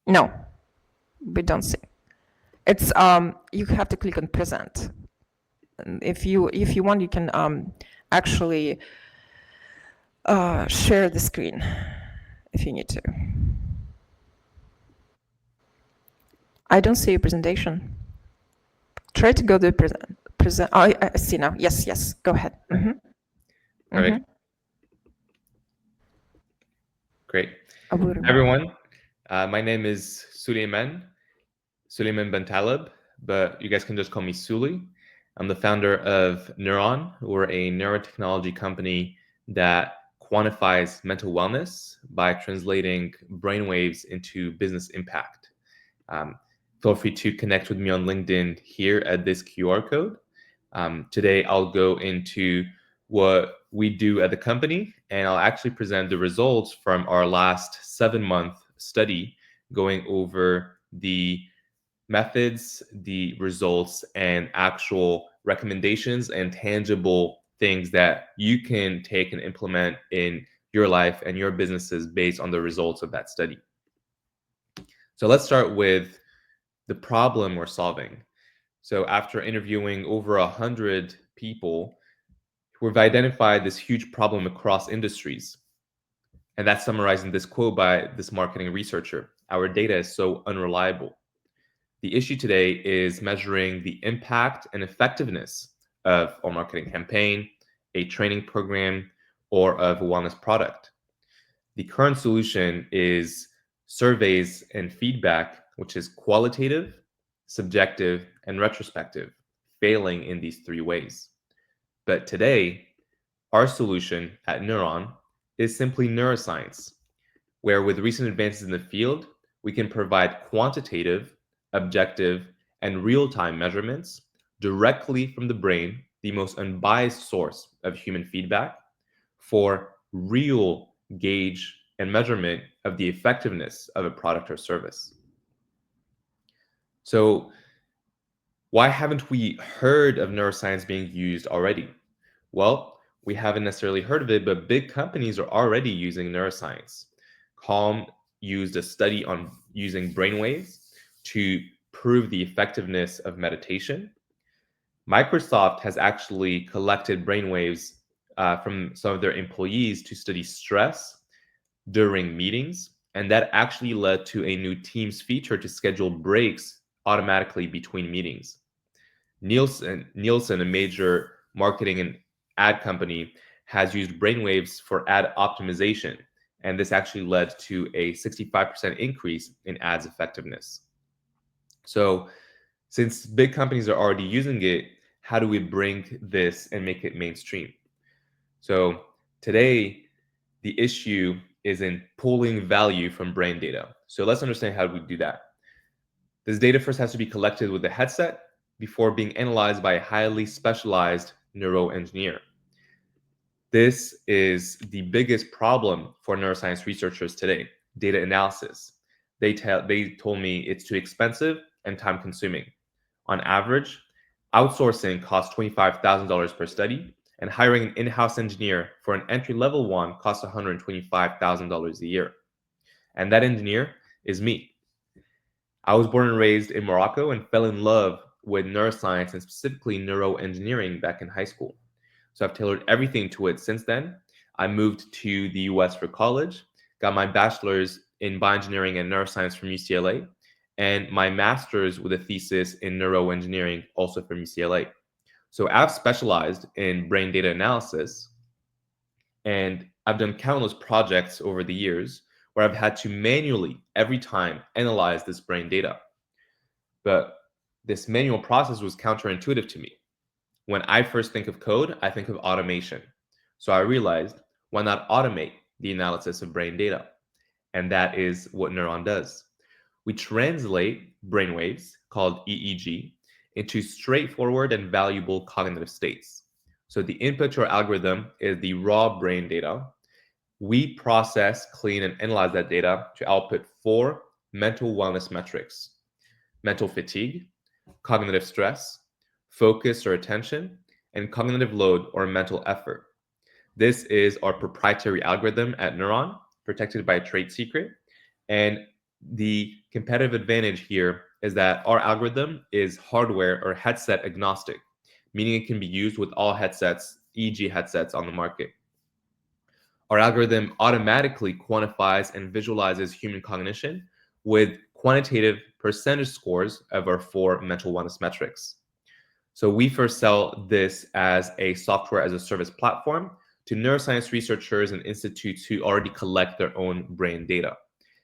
No, we don't see. It's you have to click on present. And if you want, you can actually share the screen if you need to. I don't see a presentation. Try to go to present. Oh, I see now. Yes. Go ahead. All right. Great. Hi, everyone. My name is Soulaimane Bentaleb, but you guys can just call me Suli. I'm the founder of Neuron. We're a neurotechnology company that quantifies mental wellness by translating brainwaves into business impact. Feel free to connect with me on LinkedIn here at this QR code. Today, I'll go into what we do at the company, and I'll actually present the results from our last 7-month study going over the methods, the results, and actual recommendations and tangible things that you can take and implement in your life and your businesses based on the results of that study. So let's start with the problem we're solving. So after interviewing over 100 people, we've identified this huge problem across industries. And that's summarized in this quote by this marketing researcher. Our data is so unreliable. The issue today is measuring the impact and effectiveness of a marketing campaign, a training program, or of a wellness product. The current solution is surveys and feedback, which is qualitative, subjective, and retrospective, failing in these three ways. But today, our solution at Neuron is simply neuroscience, where with recent advances in the field, we can provide quantitative, objective, and real-time measurements directly from the brain, the most unbiased source of human feedback, for real gauge and measurement of the effectiveness of a product or service. So why haven't we heard of neuroscience being used already? Well, we haven't necessarily heard of it, but big companies are already using neuroscience. Calm used a study on using brainwaves to prove the effectiveness of meditation. Microsoft has actually collected brainwaves from some of their employees to study stress during meetings, and that actually led to a new Teams feature to schedule breaks automatically between meetings. Nielsen, a major marketing and ad company, has used brainwaves for ad optimization, and this actually led to a 65% increase in ads effectiveness. So since big companies are already using it, how do we bring this and make it mainstream? So today, the issue is in pulling value from brain data. So let's understand how we do that. This data first has to be collected with a headset before being analyzed by a highly specialized neuroengineer. This is the biggest problem for neuroscience researchers today, data analysis. They told me it's too expensive and time consuming. On average, outsourcing costs $25,000 per study, and hiring an in-house engineer for an entry-level one costs $125,000 a year. And that engineer is me. I was born and raised in Morocco and fell in love with neuroscience and specifically neuroengineering back in high school. So I've tailored everything to it since then. I moved to the US for college, got my bachelor's in bioengineering and neuroscience from UCLA, and my master's with a thesis in neuroengineering also from UCLA. So I've specialized in brain data analysis, and I've done countless projects over the years where I've had to manually, every time, analyze this brain data. But this manual process was counterintuitive to me. When I first think of code, I think of automation. So I realized, why not automate the analysis of brain data? And that is what Neuron does. We translate brainwaves, called EEG, into straightforward and valuable cognitive states. So the input to our algorithm is the raw brain data. We process, clean, and analyze that data to output 4 mental wellness metrics: mental fatigue, cognitive stress, focus or attention, and cognitive load or mental effort. This is our proprietary algorithm at Neuron, protected by a trade secret. And the competitive advantage here is that our algorithm is hardware or headset agnostic, meaning it can be used with all headsets, e.g. headsets on the market. Our algorithm automatically quantifies and visualizes human cognition with quantitative percentage scores of our 4 mental wellness metrics. So we first sell this as a software as a service platform to neuroscience researchers and institutes who already collect their own brain data.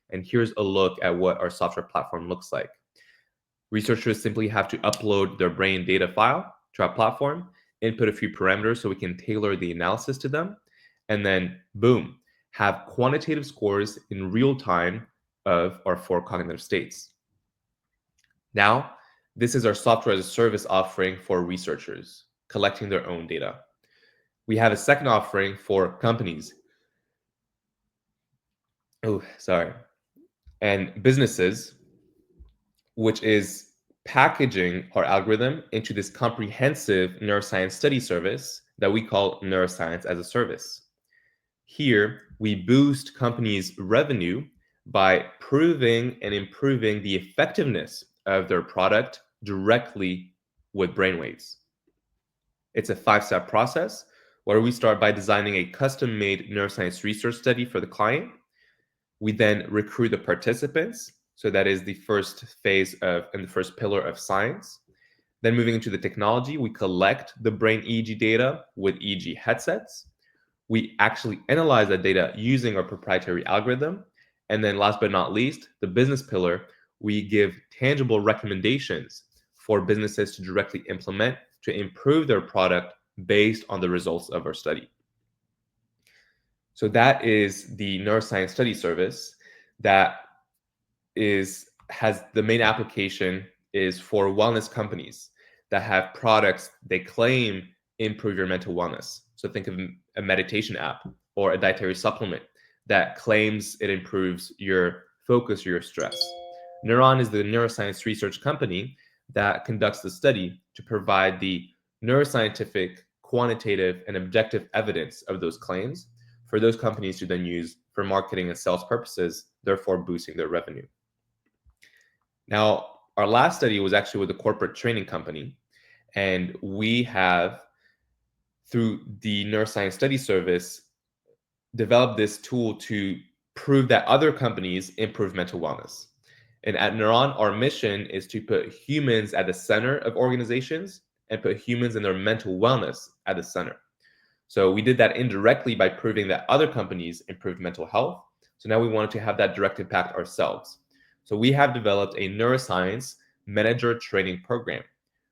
And here's a look at what our software platform looks like. Researchers simply have to upload their brain data file to our platform, input a few parameters so we can tailor the analysis to them, and then boom, have quantitative scores in real time of our 4 cognitive states. Now, this is our software as a service offering for researchers collecting their own data. We have a second offering for companies. And businesses, which is packaging our algorithm into this comprehensive neuroscience study service that we call Neuroscience as a Service. Here, we boost companies' revenue by proving and improving the effectiveness of their product directly with brainwaves. It's a 5-step process where we start by designing a custom-made neuroscience research study for the client. We then recruit the participants. So that is the first phase and the first pillar of science. Then moving into the technology, we collect the brain EEG data with EEG headsets. We actually analyze that data using our proprietary algorithm. And then last but not least, the business pillar, we give tangible recommendations for businesses to directly implement to improve their product based on the results of our study. So that is the neuroscience study service that has the main application is for wellness companies that have products they claim improve your mental wellness. So think of a meditation app or a dietary supplement that claims it improves your focus or your stress. Neuron is the neuroscience research company that conducts the study to provide the neuroscientific, quantitative, and objective evidence of those claims for those companies to then use for marketing and sales purposes, therefore boosting their revenue. Now, our last study was actually with a corporate training company, and we have, through the Neuroscience Study Service, developed this tool to prove that other companies improve mental wellness. And at Neuron, our mission is to put humans at the center of organizations and put humans and their mental wellness at the center. So we did that indirectly by proving that other companies improved mental health. So now we wanted to have that direct impact ourselves. So we have developed a neuroscience manager training program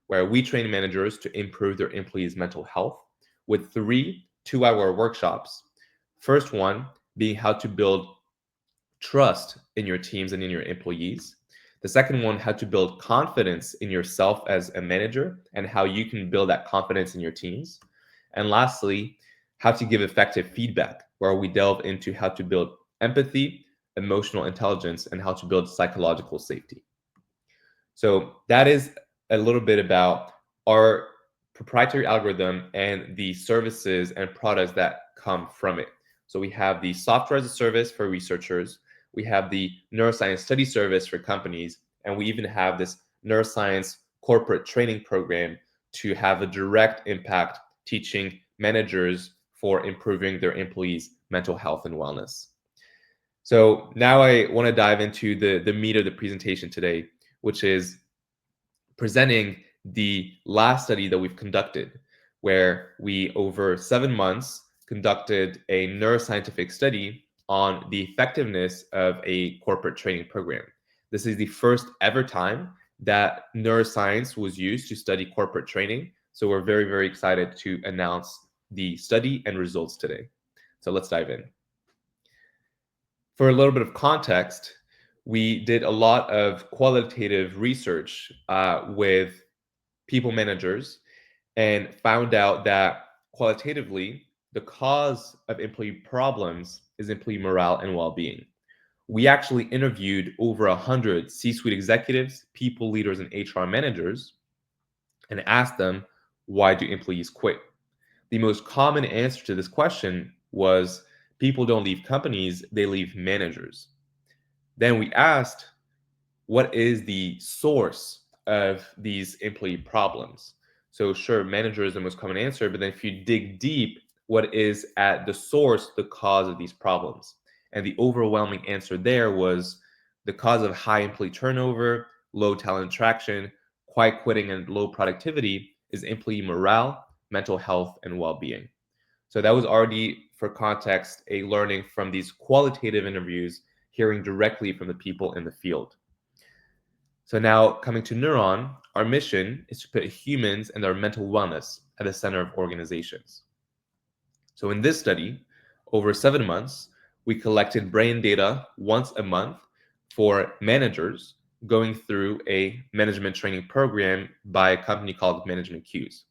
where we train managers to improve their employees' mental health with 3 2-hour workshops. First one being how to build trust in your teams and in your employees. The second one, how to build confidence in yourself as a manager and how you can build that confidence in your teams. And lastly, how to give effective feedback, where we delve into how to build empathy, emotional intelligence, and how to build psychological safety. So that is a little bit about our proprietary algorithm and the services and products that come from it. So we have the software as a service for researchers, we have the neuroscience study service for companies, and we even have this neuroscience corporate training program to have a direct impact teaching managers for improving their employees' mental health and wellness. So now I want to dive into the meat of the presentation today, which is presenting the last study that we've conducted, where we, over 7 months, conducted a neuroscientific study on the effectiveness of a corporate training program. This is the first ever time that neuroscience was used to study corporate training. So we're very, very excited to announce the study and results today. So let's dive in. For a little bit of context, we did a lot of qualitative research with people managers and found out that qualitatively, the cause of employee problems is employee morale and well-being. We actually interviewed over 100 C-suite executives, people leaders, and HR managers and asked them, why do employees quit? The most common answer to this question was, people don't leave companies, they leave managers. Then we asked, what is the source of these employee problems? So sure, manager is the most common answer, but then if you dig deep, what is at the source, the cause of these problems? And the overwhelming answer there was the cause of high employee turnover, low talent attraction, quiet quitting, and low productivity is employee morale, mental health, and well-being. So that was already, for context, a learning from these qualitative interviews, hearing directly from the people in the field. So now coming to Neuron, our mission is to put humans and their mental wellness at the center of organizations. So in this study, over 7 months, we collected brain data once a month for managers going through a management training program by a company called Management Cues.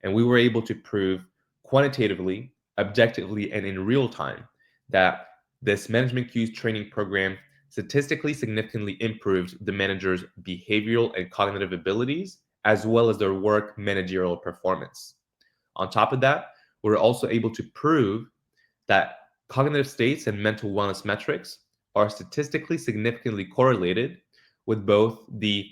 And we were able to prove quantitatively, objectively, and in real time that this Management Cues training program statistically significantly improved the manager's behavioral and cognitive abilities, as well as their work managerial performance. On top of that, we're also able to prove that cognitive states and mental wellness metrics are statistically significantly correlated with both the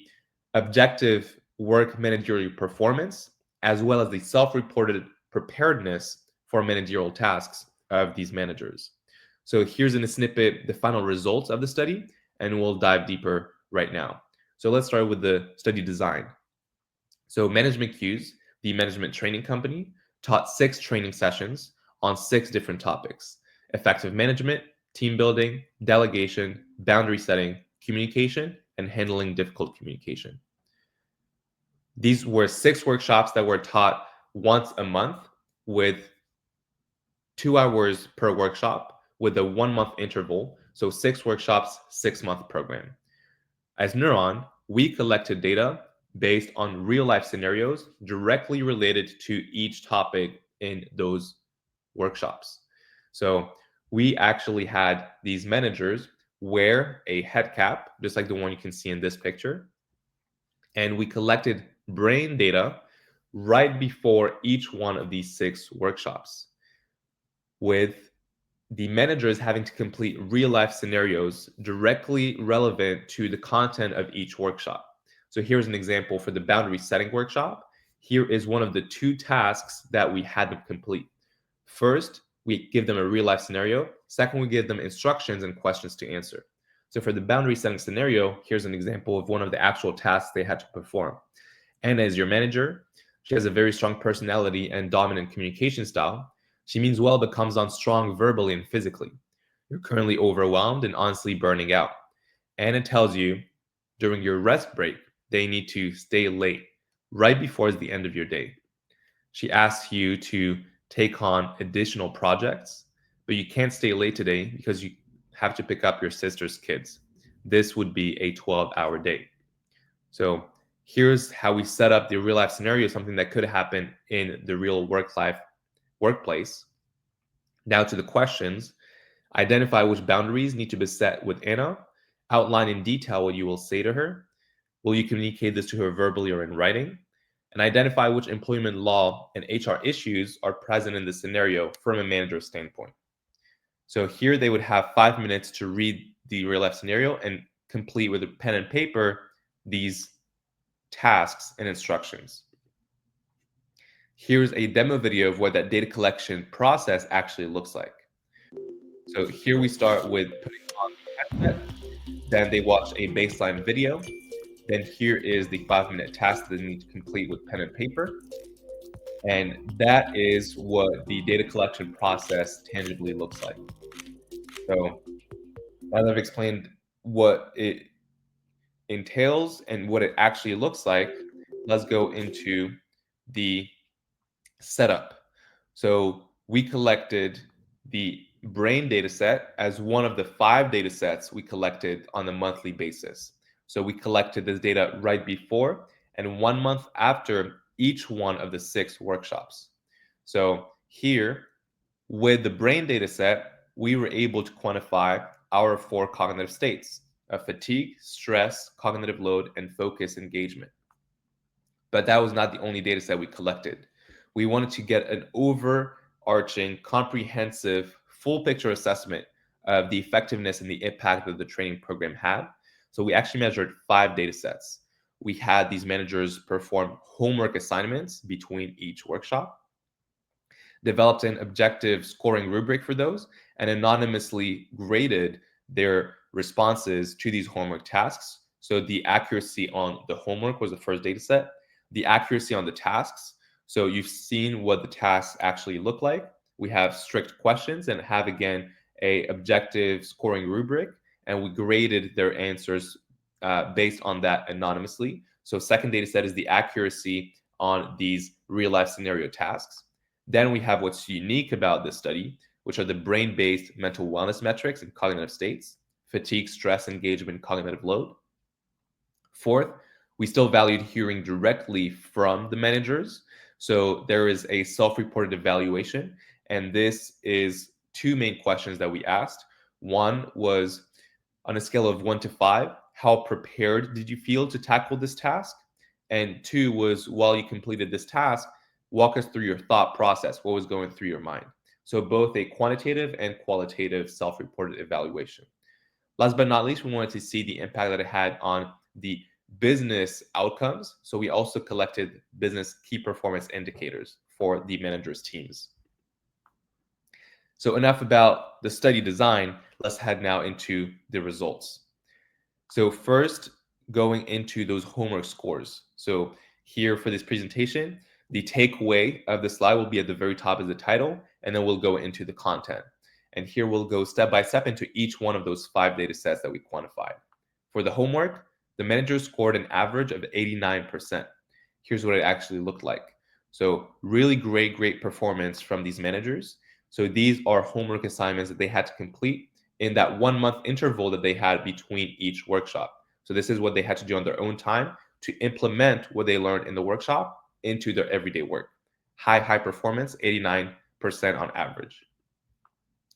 objective work managerial performance as well as the self-reported preparedness for managerial tasks of these managers. So here's in a snippet the final results of the study, and we'll dive deeper right now. So let's start with the study design. So Management Cues, the management training company, taught 6 training sessions on 6 different topics: effective management, team building, delegation, boundary setting, communication, and handling difficult communication. These were 6 workshops that were taught once a month with 2 hours per workshop with a 1-month interval. So 6 workshops, 6-month program. As Neuron, we collected data based on real life scenarios directly related to each topic in those workshops. So we actually had these managers wear a head cap, just like the one you can see in this picture. And we collected brain data right before each one of these 6 workshops, with the managers having to complete real life scenarios directly relevant to the content of each workshop. So here's an example for the boundary setting workshop. Here is one of the 2 tasks that we had them complete. First, we give them a real life scenario. Second, we give them instructions and questions to answer. So for the boundary setting scenario, here's an example of one of the actual tasks they had to perform. Anna is your manager. She has a very strong personality and dominant communication style. She means well but comes on strong verbally and physically. You're currently overwhelmed and honestly burning out. Anna tells you during your rest break, they need to stay late right before the end of your day. She asks you to take on additional projects, but you can't stay late today because you have to pick up your sister's kids. This would be a 12-hour day. So here's how we set up the real life scenario, something that could happen in the real workplace. Now to the questions. Identify which boundaries need to be set with Anna. Outline in detail what you will say to her. Will you communicate this to her verbally or in writing? And identify which employment law and HR issues are present in the scenario from a manager's standpoint. So here they would have 5 minutes to read the real life scenario and complete with a pen and paper these tasks and instructions. Here's a demo video of what that data collection process actually looks like. So here we start with putting on the headset, then they watch a baseline video. Then here is the 5-minute task that they need to complete with pen and paper. And that is what the data collection process tangibly looks like. So now that I've explained what it entails and what it actually looks like, let's go into the setup. So we collected the brain data set as one of the 5 data sets we collected on a monthly basis. So we collected this data right before and 1 month after each one of the 6 workshops. So here, with the brain data set, we were able to quantify our 4 cognitive states of fatigue, stress, cognitive load, and focus engagement. But that was not the only data set we collected. We wanted to get an overarching, comprehensive, full picture assessment of the effectiveness and the impact that the training program had. So we actually measured 5 data sets. We had these managers perform homework assignments between each workshop, developed an objective scoring rubric for those, and anonymously graded their responses to these homework tasks. So the accuracy on the homework was the first data set, the accuracy on the tasks. So you've seen what the tasks actually look like. We have strict questions and have, again, a objective scoring rubric, and we graded their answers based on that anonymously. So second data set is the accuracy on these real life scenario tasks. Then we have what's unique about this study, which are the brain-based mental wellness metrics and cognitive states: fatigue, stress, engagement, cognitive load. Fourth, we still valued hearing directly from the managers. So there is a self-reported evaluation, and this is 2 main questions that we asked. One was, on a scale of 1 to 5, how prepared did you feel to tackle this task? And 2 was, while you completed this task, walk us through your thought process. What was going through your mind? So both a quantitative and qualitative self-reported evaluation. Last but not least, we wanted to see the impact that it had on the business outcomes. So we also collected business key performance indicators for the managers' teams. So enough about the study design. Let's head now into the results. So first, going into those homework scores. So here for this presentation, the takeaway of the slide will be at the very top as the title, and then we'll go into the content. And here we'll go step by step into each one of those 5 data sets that we quantified. For the homework, the managers scored an average of 89%. Here's what it actually looked like. So really great performance from these managers. So these are homework assignments that they had to complete in that 1 month interval that they had between each workshop. So this is what they had to do on their own time to implement what they learned in the workshop into their everyday work. High performance, 89% on average.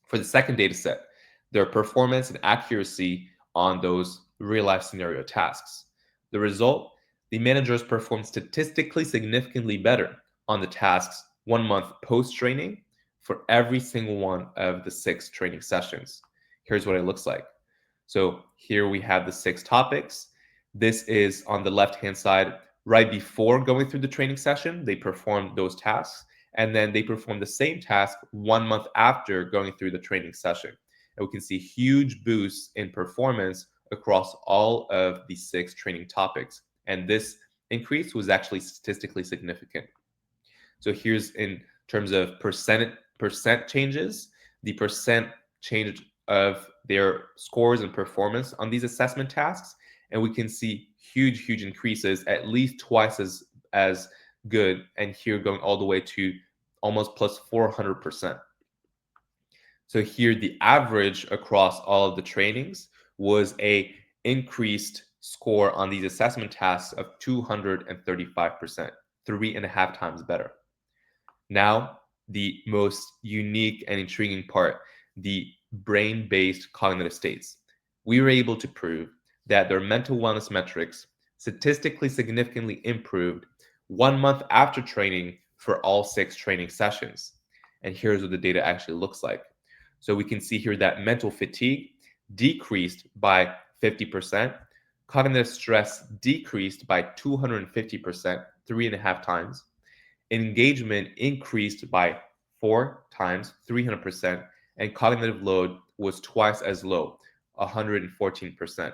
For the second data set, their performance and accuracy on those real life scenario tasks. The result, the managers performed statistically significantly better on the tasks 1 month post training for every single one of the 6 training sessions. Here's what it looks like. So here we have the 6 topics. This is on the left-hand side, right before going through the training session, they performed those tasks, and then they performed the same task 1 month after going through the training session. And we can see huge boosts in performance across all of the 6 training topics. And this increase was actually statistically significant. So here's in terms of percent changes, the percent change of their scores and performance on these assessment tasks, and we can see huge increases, at least twice as good, and here going all the way to almost plus 400%. So here the average across all of the trainings was a increased score on these assessment tasks of 235%, 3.5 times better. Now, the most unique and intriguing part, the brain-based cognitive states. We were able to prove that their mental wellness metrics statistically significantly improved 1 month after training for all 6 training sessions. And here's what the data actually looks like. So we can see here that mental fatigue decreased by 50%, cognitive stress decreased by 250%, 3.5 times. Engagement increased by 4 times, 300%, and cognitive load was twice as low, 114%.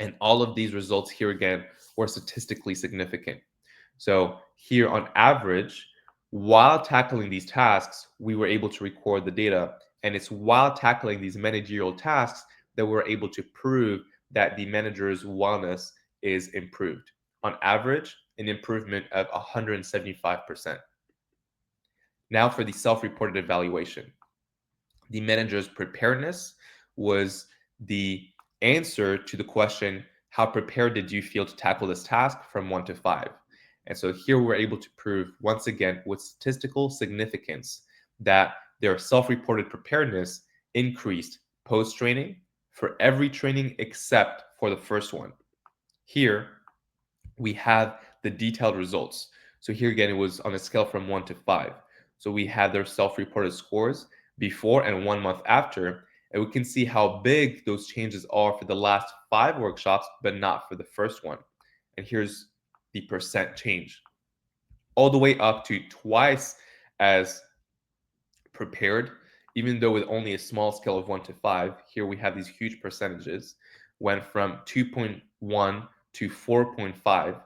And all of these results here again were statistically significant. So here on average, while tackling these tasks, we were able to record the data. And it's while tackling these managerial tasks that we're able to prove that the manager's wellness is improved. On average, an improvement of 175%. Now for the self-reported evaluation. The manager's preparedness was the answer to the question, how prepared did you feel to tackle this task from 1 to 5? And so here we're able to prove once again with statistical significance that their self-reported preparedness increased post-training for every training except for the first one. Here we have the detailed results. So here again, it was on a scale from 1 to 5. So we had their self-reported scores before and 1 month after, And we can see how big those changes are for the last 5 workshops, but not for the first one. And here's the percent change, all the way up to twice as prepared, even though with only a small scale of 1 to 5. Here we have these huge percentages, went from 2.1 to 4.5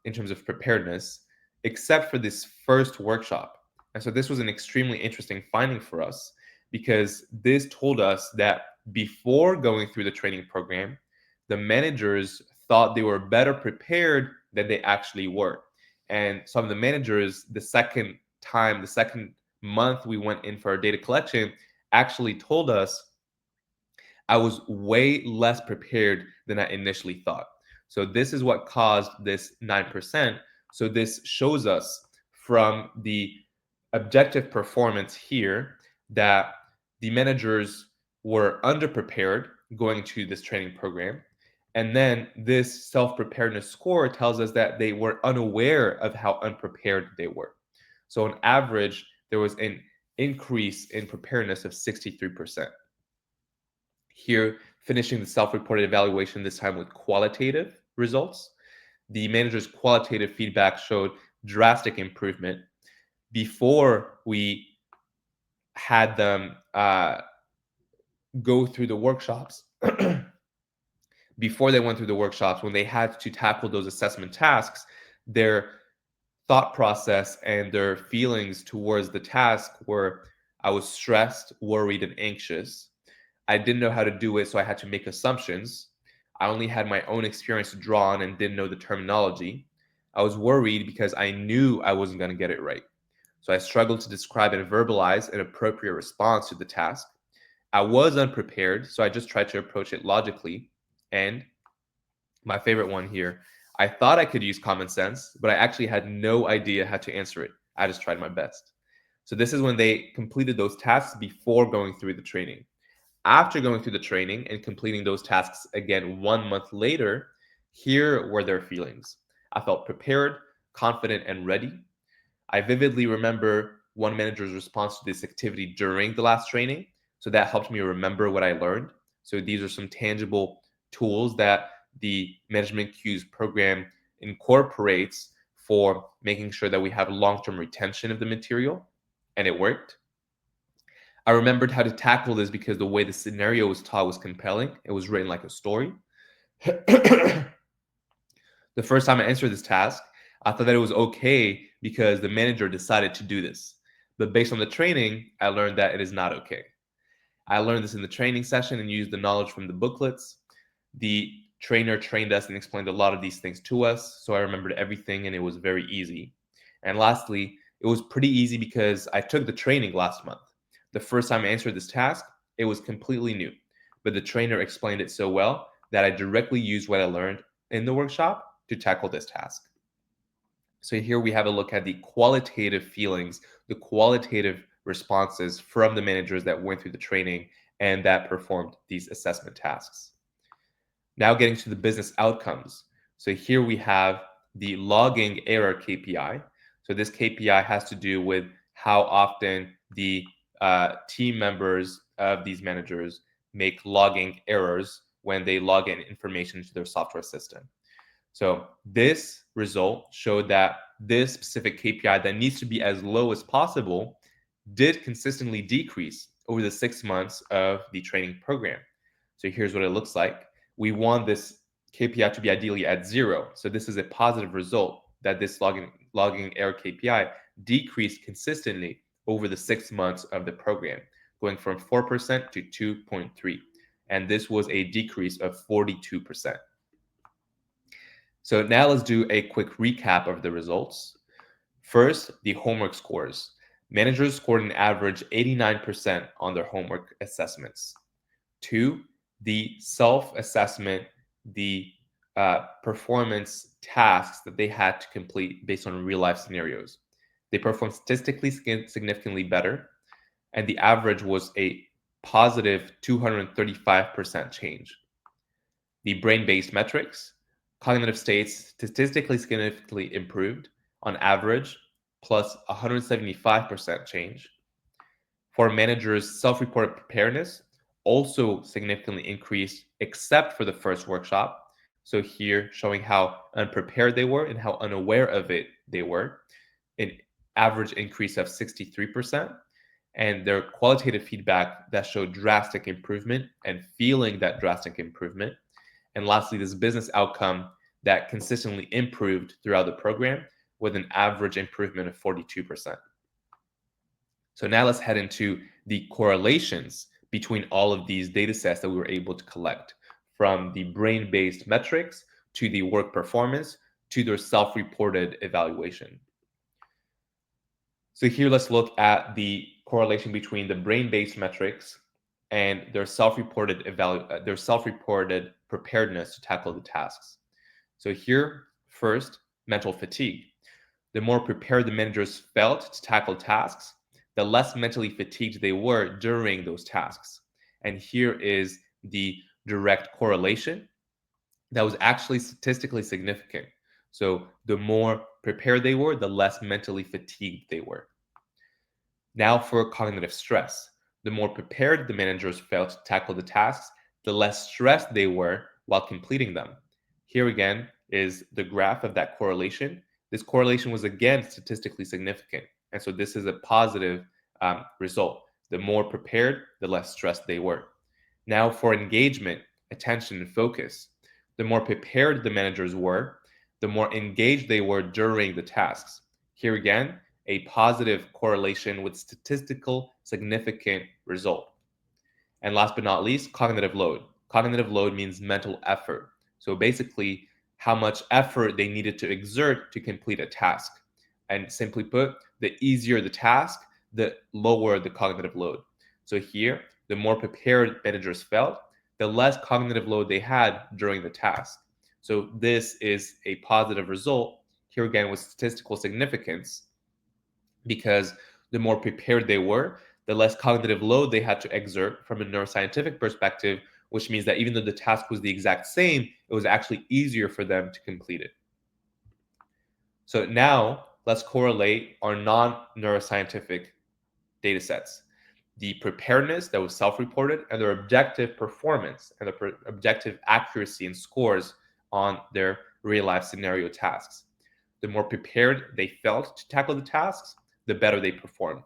in terms of preparedness, except for this first workshop. And so this was an extremely interesting finding for us, because this told us that before going through the training program, the managers thought they were better prepared than they actually were. And some of the managers, the second month we went in for our data collection, actually told us I was way less prepared than I initially thought. So this is what caused this 9%. So this shows us from the objective performance here that the managers were underprepared going to this training program. And then this self-preparedness score tells us that they were unaware of how unprepared they were. So on average, there was an increase in preparedness of 63%. Here, finishing the self-reported evaluation, this time with qualitative results. The manager's qualitative feedback showed drastic improvement. Before we had them go through the workshops, before they went through the workshops, when they had to tackle those assessment tasks, their thought process and their feelings towards the task were, I was stressed, worried, and anxious. I didn't know how to do it, so I had to make assumptions. I only had my own experience to draw on and didn't know the terminology. I was worried because I knew I wasn't going to get it right. So I struggled to describe and verbalize an appropriate response to the task. I was unprepared, so I just tried to approach it logically. And my favorite one here, I thought I could use common sense, but I actually had no idea how to answer it. I just tried my best. So this is when they completed those tasks before going through the training. After going through the training and completing those tasks again 1 month later, here were their feelings. I felt prepared, confident, and ready. I vividly remember one manager's response to this activity during the last training. So that helped me remember what I learned. So these are some tangible tools that the Management Cues program incorporates for making sure that we have long-term retention of the material, and it worked. I remembered how to tackle this because the way the scenario was taught was compelling. It was written like a story. The first time I answered this task, I thought that it was okay because the manager decided to do this. But based on the training, I learned that it is not okay. I learned this in the training session and used the knowledge from the booklets. The trainer trained us and explained a lot of these things to us, so I remembered everything and it was very easy. And lastly, it was pretty easy because I took the training last month. The first time I answered this task, it was completely new, but the trainer explained it so well that I directly used what I learned in the workshop to tackle this task. So here we have a look at the qualitative feelings, the qualitative responses from the managers that went through the training and that performed these assessment tasks. Now getting to the business outcomes. So here we have the logging error KPI. So this KPI has to do with how often the team members of these managers make logging errors when they log in information to their software system. So this result showed that this specific KPI that needs to be as low as possible did consistently decrease over the 6 months of the training program. So here's what it looks like. We want this KPI to be ideally at 0. So this is a positive result that this logging error KPI decreased consistently over the 6 months of the program, going from 4% to 2.3. And this was a decrease of 42%. So now let's do a quick recap of the results. First, the homework scores. Managers scored an average 89% on their homework assessments. 2, the self-assessment, the performance tasks that they had to complete based on real-life scenarios. They performed statistically significantly better, and the average was a positive 235% change. The brain-based metrics, cognitive states statistically significantly improved on average, plus 175% change. For managers' self-reported preparedness, also significantly increased except for the first workshop. So here showing how unprepared they were and how unaware of it they were. An average increase of 63%, and their qualitative feedback that showed drastic improvement and feeling that drastic improvement. And lastly, this business outcome that consistently improved throughout the program with an average improvement of 42%. So now let's head into the correlations between all of these data sets that we were able to collect, from the brain-based metrics to the work performance to their self-reported evaluation. So here let's look at the correlation between the brain-based metrics and their self-reported preparedness to tackle the tasks. So here, first, mental fatigue. The more prepared the managers felt to tackle tasks, the less mentally fatigued they were during those tasks. And here is the direct correlation that was actually statistically significant. So the more prepared they were, the less mentally fatigued they were. Now for cognitive stress. The more prepared the managers felt to tackle the tasks, the less stressed they were while completing them. Here again is the graph of that correlation. This correlation was again statistically significant. And so this is a positive result. The more prepared, the less stressed they were. Now for engagement, attention, and focus. The more prepared the managers were, the more engaged they were during the tasks. Here again, a positive correlation with statistical significant result. And last but not least, cognitive load. Cognitive load means mental effort. So basically, how much effort they needed to exert to complete a task. And simply put, the easier the task, the lower the cognitive load. So here, the more prepared managers felt, the less cognitive load they had during the task. So this is a positive result, here again with statistical significance, because the more prepared they were, the less cognitive load they had to exert from a neuroscientific perspective, which means that even though the task was the exact same, it was actually easier for them to complete it. So now let's correlate our non-neuroscientific data sets. The preparedness that was self-reported and their objective performance and the objective accuracy and scores on their real-life scenario tasks. The more prepared they felt to tackle the tasks, the better they performed.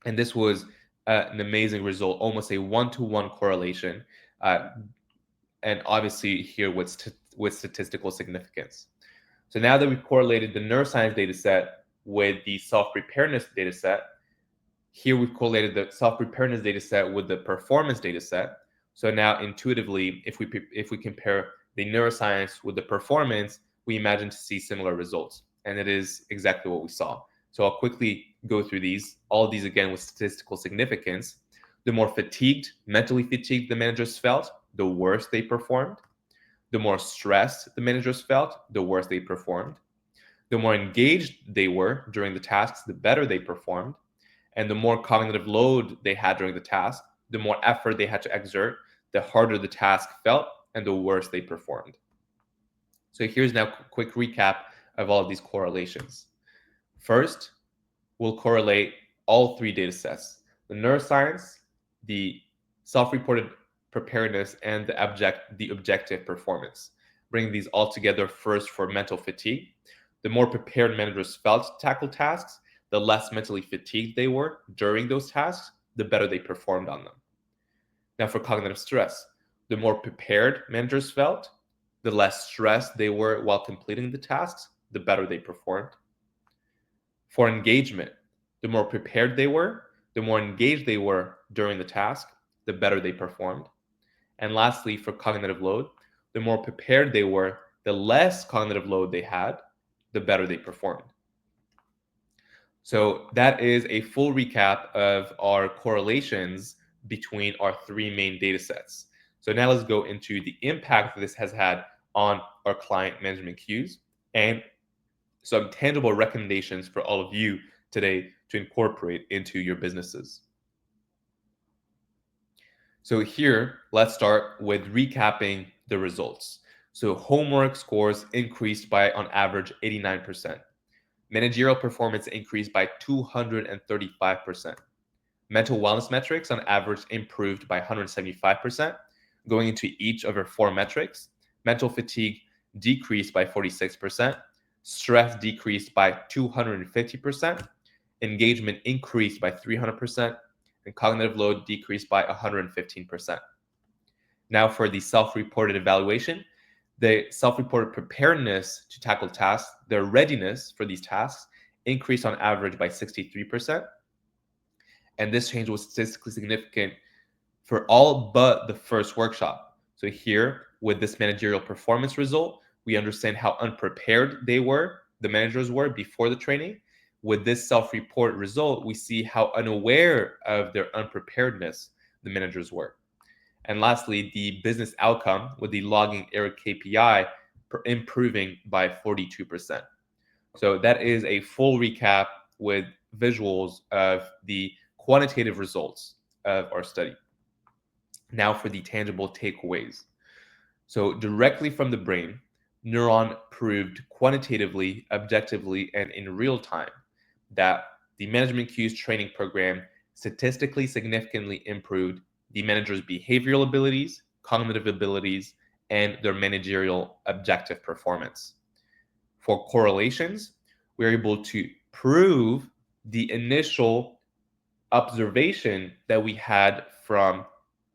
And this was an amazing result, almost a one-to-one correlation, and obviously here with statistical significance. So now that we've correlated the neuroscience data set with the self-preparedness data set, here we've correlated the self-preparedness data set with the performance data set. So now intuitively, if we compare the neuroscience with the performance, we imagine to see similar results. And it is exactly what we saw. So I'll quickly go through these, all of these again with statistical significance. The more mentally fatigued the managers felt, the worse they performed. The more stressed the managers felt, the worse they performed. The more engaged they were during the tasks, the better they performed. And the more cognitive load they had during the task, the more effort they had to exert, the harder the task felt, and the worse they performed. So here's now a quick recap of all of these correlations. First, we'll correlate all three data sets: the neuroscience, the self-reported preparedness, and the objective performance. Bring these all together first for mental fatigue. The more prepared managers felt to tackle tasks, the less mentally fatigued they were during those tasks, the better they performed on them. Now for cognitive stress, the more prepared managers felt, the less stressed they were while completing the tasks, the better they performed. For engagement, the more prepared they were, the more engaged they were during the task, the better they performed. And lastly, for cognitive load, the more prepared they were, the less cognitive load they had, the better they performed. So that is a full recap of our correlations between our three main data sets. So now let's go into the impact that this has had on our client management cues and some tangible recommendations for all of you today to incorporate into your businesses. So here, let's start with recapping the results. So homework scores increased by on average 89%. Managerial performance increased by 235%. Mental wellness metrics on average improved by 175%, going into each of our 4 metrics. Mental fatigue decreased by 46%, stress decreased by 250%, engagement increased by 300%, and cognitive load decreased by 115%. Now for the self-reported evaluation, the self-reported preparedness to tackle tasks, their readiness for these tasks increased on average by 63%. And this change was statistically significant for all but the first workshop. So here, with this managerial performance result, we understand how unprepared the managers were before the training. With this self-report result, we see how unaware of their unpreparedness the managers were. And lastly, the business outcome with the logging error KPI improving by 42%. So that is a full recap with visuals of the quantitative results of our study. Now for the tangible takeaways. So directly from the brain, Neuron proved quantitatively, objectively, and in real time that the management cues training program statistically significantly improved the manager's behavioral abilities, cognitive abilities, and their managerial objective performance. For correlations, we're able to prove the initial observation that we had from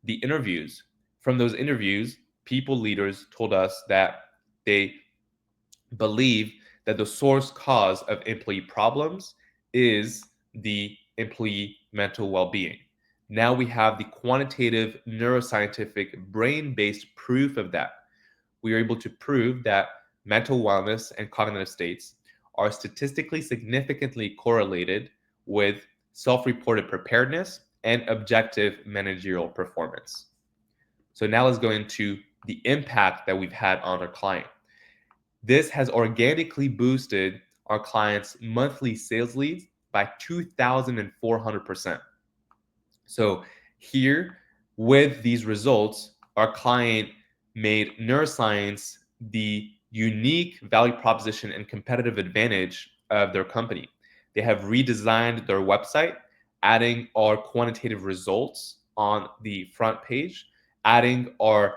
the interviews. From those interviews, people leaders told us that they believe that the source cause of employee problems is the employee mental well-being. Now we have the quantitative neuroscientific brain-based proof of that. We are able to prove that mental wellness and cognitive states are statistically significantly correlated with self-reported preparedness and objective managerial performance. So now let's go into the impact that we've had on our client. This has organically boosted our client's monthly sales leads by 2,400%. So here, with these results, our client made neuroscience the unique value proposition and competitive advantage of their company. They have redesigned their website, adding our quantitative results on the front page, adding our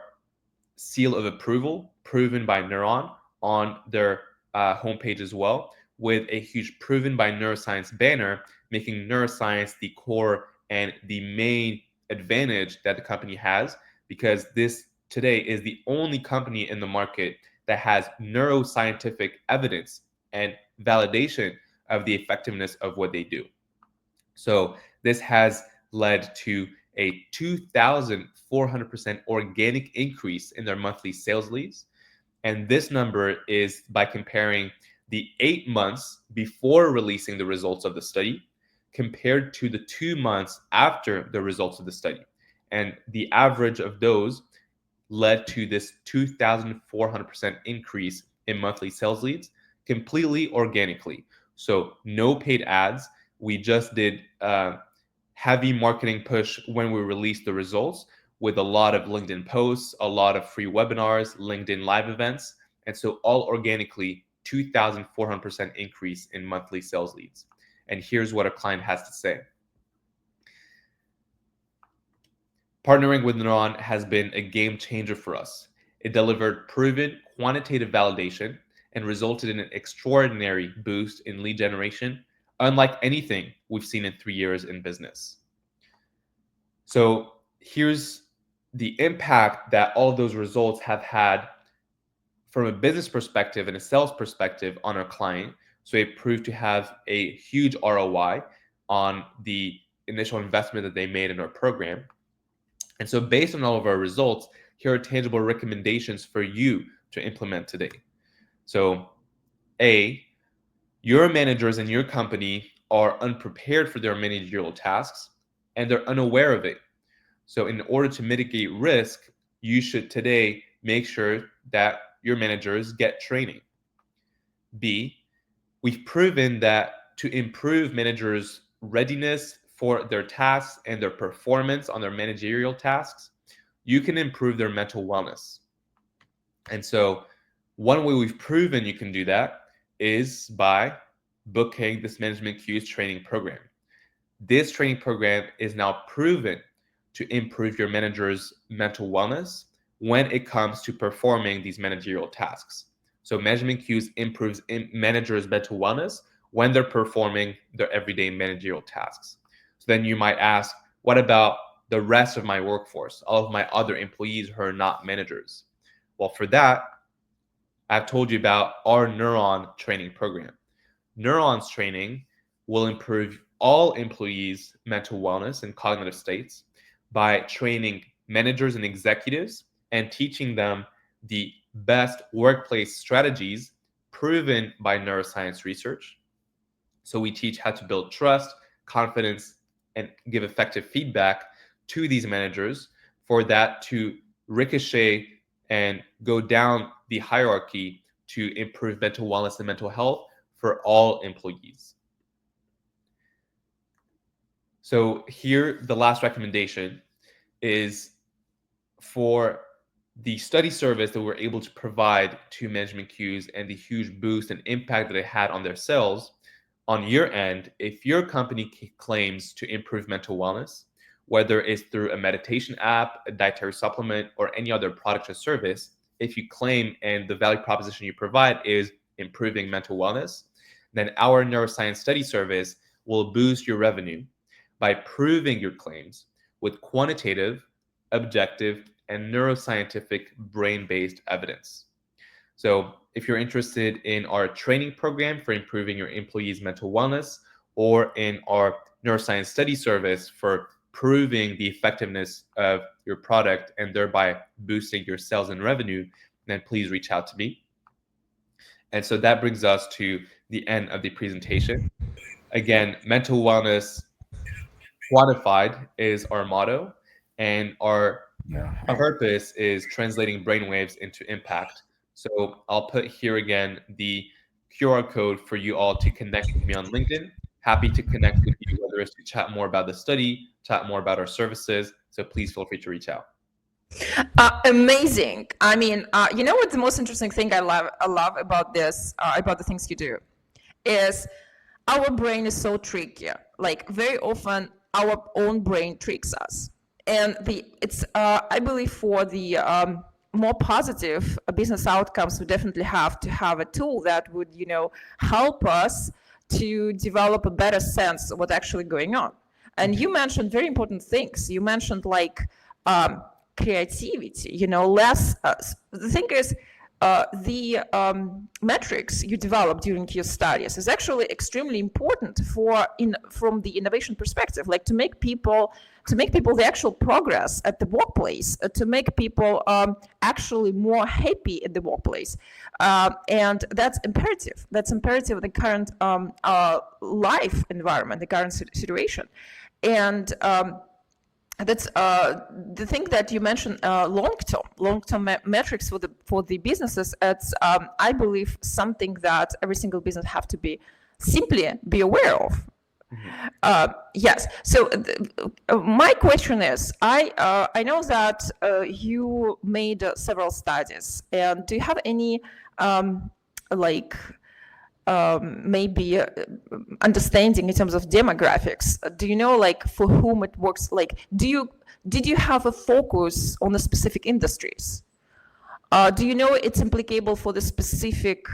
seal of approval proven by Neuron on their homepage as well, with a huge proven by neuroscience banner, making neuroscience the core and the main advantage that the company has, because this today is the only company in the market that has neuroscientific evidence and validation of the effectiveness of what they do. So this has led to a 2,400% organic increase in their monthly sales leads. And this number is by comparing the 8 months before releasing the results of the study compared to the 2 months after the results of the study. And the average of those led to this 2,400% increase in monthly sales leads completely organically. So no paid ads. We just did heavy marketing push when we released the results, with a lot of LinkedIn posts, a lot of free webinars, LinkedIn live events. And so all organically, 2,400% increase in monthly sales leads. And here's what our client has to say. Partnering with Neuron has been a game changer for us. It delivered proven quantitative validation and resulted in an extraordinary boost in lead generation, unlike anything we've seen in 3 years in business. So here's the impact that all of those results have had from a business perspective and a sales perspective on our client. So it proved to have a huge ROI on the initial investment that they made in our program. And so based on all of our results, here are tangible recommendations for you to implement today. So A, your managers in your company are unprepared for their managerial tasks and they're unaware of it. So in order to mitigate risk, you should today make sure that your managers get training. B, we've proven that to improve managers' readiness for their tasks and their performance on their managerial tasks, you can improve their mental wellness. And so one way we've proven you can do that is by booking this management cues training program. This training program is now proven to improve your manager's mental wellness when it comes to performing these managerial tasks. So Management Cues improves managers' mental wellness when they're performing their everyday managerial tasks. So then you might ask, what about the rest of my workforce, all of my other employees who are not managers? Well, for that, I've told you about our Neuron training program. Neuron's training will improve all employees' mental wellness and cognitive states by training managers and executives and teaching them the best workplace strategies proven by neuroscience research. So we teach how to build trust, confidence, and give effective feedback to these managers for that to ricochet and go down the hierarchy to improve mental wellness and mental health for all employees. So here, the last recommendation is for the study service that we're able to provide to Management Cues and the huge boost and impact that it had on their sales. On your end, if your company claims to improve mental wellness, whether it's through a meditation app, a dietary supplement, or any other product or service, if you claim and the value proposition you provide is improving mental wellness, then our neuroscience study service will boost your revenue by proving your claims with quantitative, objective, and neuroscientific brain-based evidence. So if you're interested in our training program for improving your employees' mental wellness, or in our neuroscience study service for proving the effectiveness of your product and thereby boosting your sales and revenue, then please reach out to me. And so that brings us to the end of the presentation. Again, mental wellness quantified is our motto, and our purpose is translating brainwaves into impact. So I'll put here again the QR code for you all to connect with me on LinkedIn. Happy to connect with you, whether it's to chat more about the study, chat more about our services. So please feel free to reach out. Amazing. I mean, you know what the most interesting thing I love about this, about the things you do, is our brain is so tricky. Like very often, our own brain tricks us, and it's I believe for the more positive business outcomes, we definitely have to have a tool that would help us to develop a better sense of what's actually going on. And you mentioned very important things. You mentioned like creativity. Less. The thing is, the metrics you develop during your studies is actually extremely important from the innovation perspective, like to make people the actual progress at the workplace, to make people actually more happy at the workplace, and that's imperative. That's imperative in the current life environment, the current situation, and that's the thing that you mentioned. Long-term metrics for the businesses. It's I believe something that every single business have to simply be aware of. Yes. So my question is, I know that you made several studies, and do you have any like maybe understanding in terms of demographics? Do you know, like, for whom it works? Like, did you have a focus on the specific industries? Do you know it's applicable for the specific,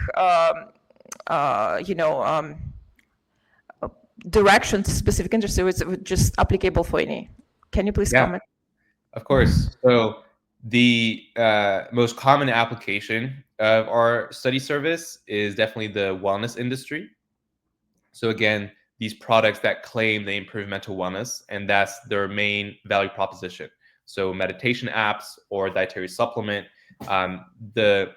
direction to specific industry, or is it just applicable for any? Can you please comment? Of course. So the most common application of our study service is definitely the wellness industry. So again, these products that claim they improve mental wellness, and that's their main value proposition. So meditation apps or dietary supplement, the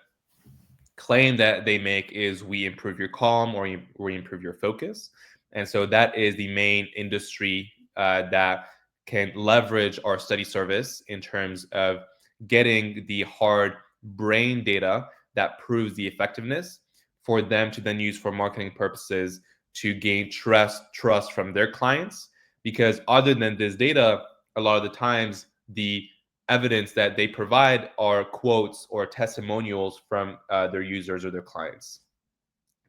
claim that they make is we improve your calm, or we improve your focus. And so that is the main industry that can leverage our study service in terms of getting the hard brain data that proves the effectiveness for them to then use for marketing purposes to gain trust from their clients. Because other than this data, a lot of the times the evidence that they provide are quotes or testimonials from their users or their clients.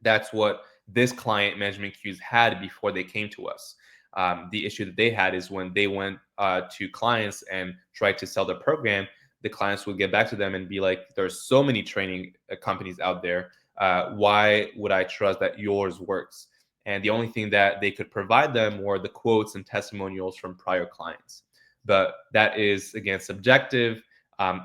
That's what this client Management Cues had before they came to us. The issue that they had is when they went to clients and tried to sell their program, the clients would get back to them and be like, there's so many training companies out there. Why would I trust that yours works? And the only thing that they could provide them were the quotes and testimonials from prior clients. But that is, again, subjective,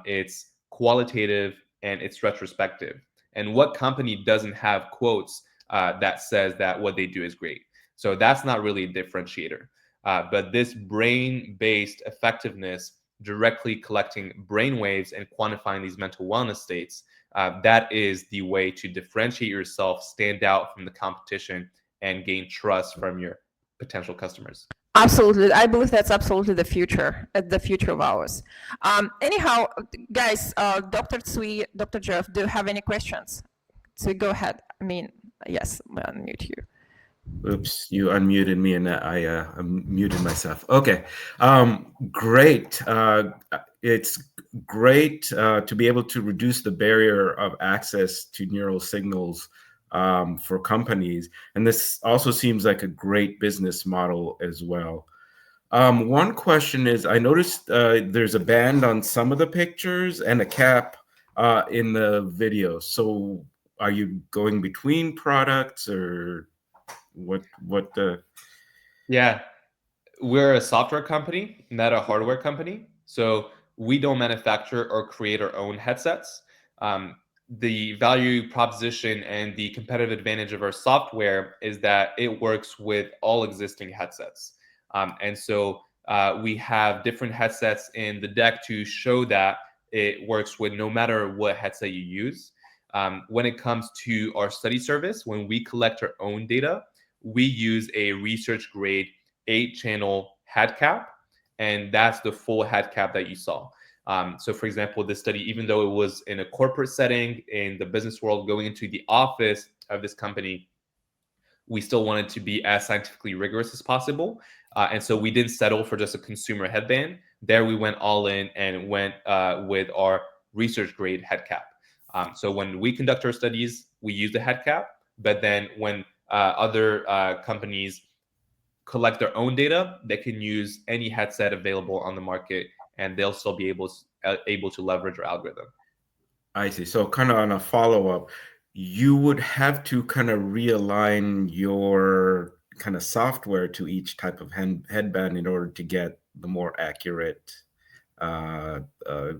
it's qualitative, and it's retrospective. And what company doesn't have quotes that says that what they do is great? So that's not really a differentiator. But this brain-based effectiveness, directly collecting brain waves and quantifying these mental wellness states, that is the way to differentiate yourself, stand out from the competition, and gain trust from your potential customers. Absolutely. I believe that's absolutely the future of ours. Anyhow, guys, Dr. Tsui, Dr. Jeff, do you have any questions? So go ahead. I mean, yes, I'll unmute you. Oops, you unmuted me and I muted myself. Okay, great. It's great to be able to reduce the barrier of access to neural signals for companies. And this also seems like a great business model as well. One question is, I noticed there's a band on some of the pictures and a cap in the video. So are you going between products, or what the? Yeah, we're a software company, not a hardware company. So we don't manufacture or create our own headsets. The value proposition and the competitive advantage of our software is that it works with all existing headsets. And so we have different headsets in the deck to show that it works with no matter what headset you use. When it comes to our study service, when we collect our own data, we use a research grade 8-channel head cap, and that's the full head cap that you saw. So for example, this study, even though it was in a corporate setting in the business world, going into the office of this company, we still wanted to be as scientifically rigorous as possible. And so we didn't settle for just a consumer headband. There we went all in and went with our research grade head cap. So when we conduct our studies, we use the head cap, but then when other companies collect their own data, they can use any headset available on the market, and they'll still be able to leverage our algorithm. I see. So kind of on a follow-up, you would have to kind of realign your kind of software to each type of headband in order to get the more accurate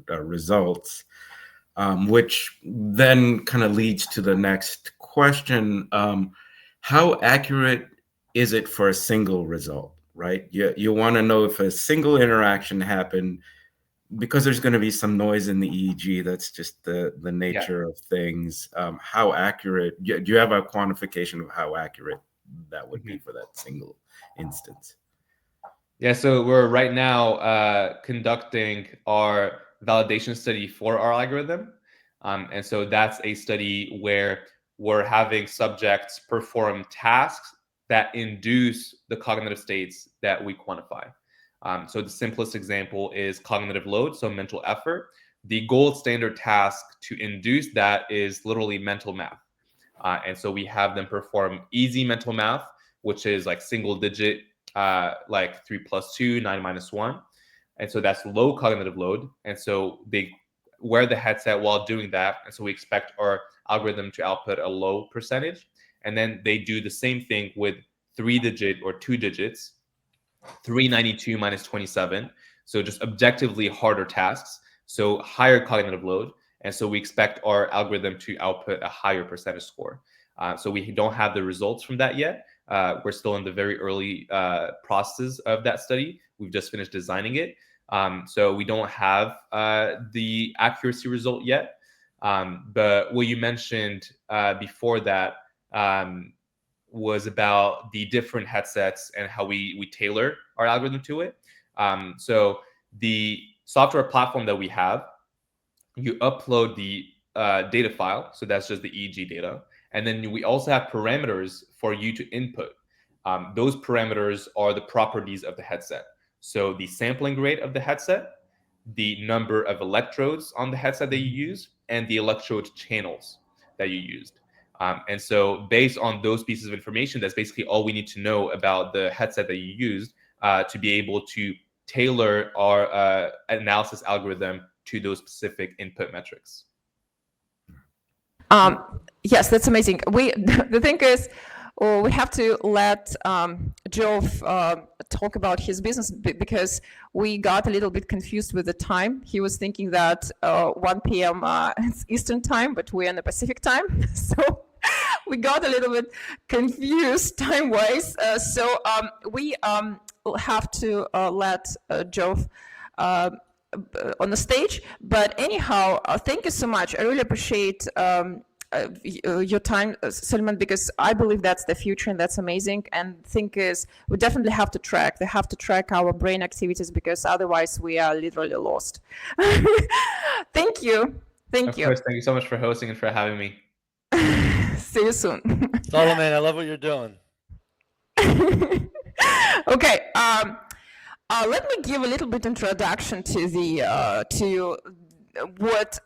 results, which then kind of leads to the next question. How accurate is it for a single result, right? You want to know if a single interaction happened, because there's going to be some noise in the EEG. That's just the nature of things. How accurate? Do you have a quantification of how accurate that would be for that single instance? Yeah, so we're right now conducting our validation study for our algorithm. And so that's a study where we're having subjects perform tasks that induce the cognitive states that we quantify. So the simplest example is cognitive load, so mental effort. The gold standard task to induce that is literally mental math. And so we have them perform easy mental math, which is like single digit, like 3 + 2, 9 - 1. And so that's low cognitive load. And so they wear the headset while doing that. And so we expect our algorithm to output a low percentage. And then they do the same thing with 3-digit or 2 digits, 392 - 27. So just objectively harder tasks. So higher cognitive load. And so we expect our algorithm to output a higher percentage score. So we don't have the results from that yet. We're still in the very early process of that study. We've just finished designing it. So we don't have the accuracy result yet. But what you mentioned before that was about the different headsets and how we tailor our algorithm to it. So the software platform that we have, you upload the data file. So that's just the EEG data. And then we also have parameters for you to input. Those parameters are the properties of the headset. So the sampling rate of the headset, the number of electrodes on the headset that you use, and the electrode channels that you used. And so based on those pieces of information, that's basically all we need to know about the headset that you used to be able to tailor our analysis algorithm to those specific input metrics. Yes, that's amazing. The thing is, we have to let Joe talk about his business because we got a little bit confused with the time. He was thinking that 1 p.m. It's Eastern time, but we're in the Pacific time. So we got a little bit confused time-wise. So we have to let Joe on the stage. But anyhow, thank you so much. I really appreciate your time, Soulaimane, because I believe that's the future and that's amazing. And think is we definitely have to track. They have to track our brain activities because otherwise we are literally lost. Thank you. Thank you. Of course, thank you so much for hosting and for having me. See you soon. Soulaimane, I love what you're doing. Okay. Let me give a little bit introduction to the to what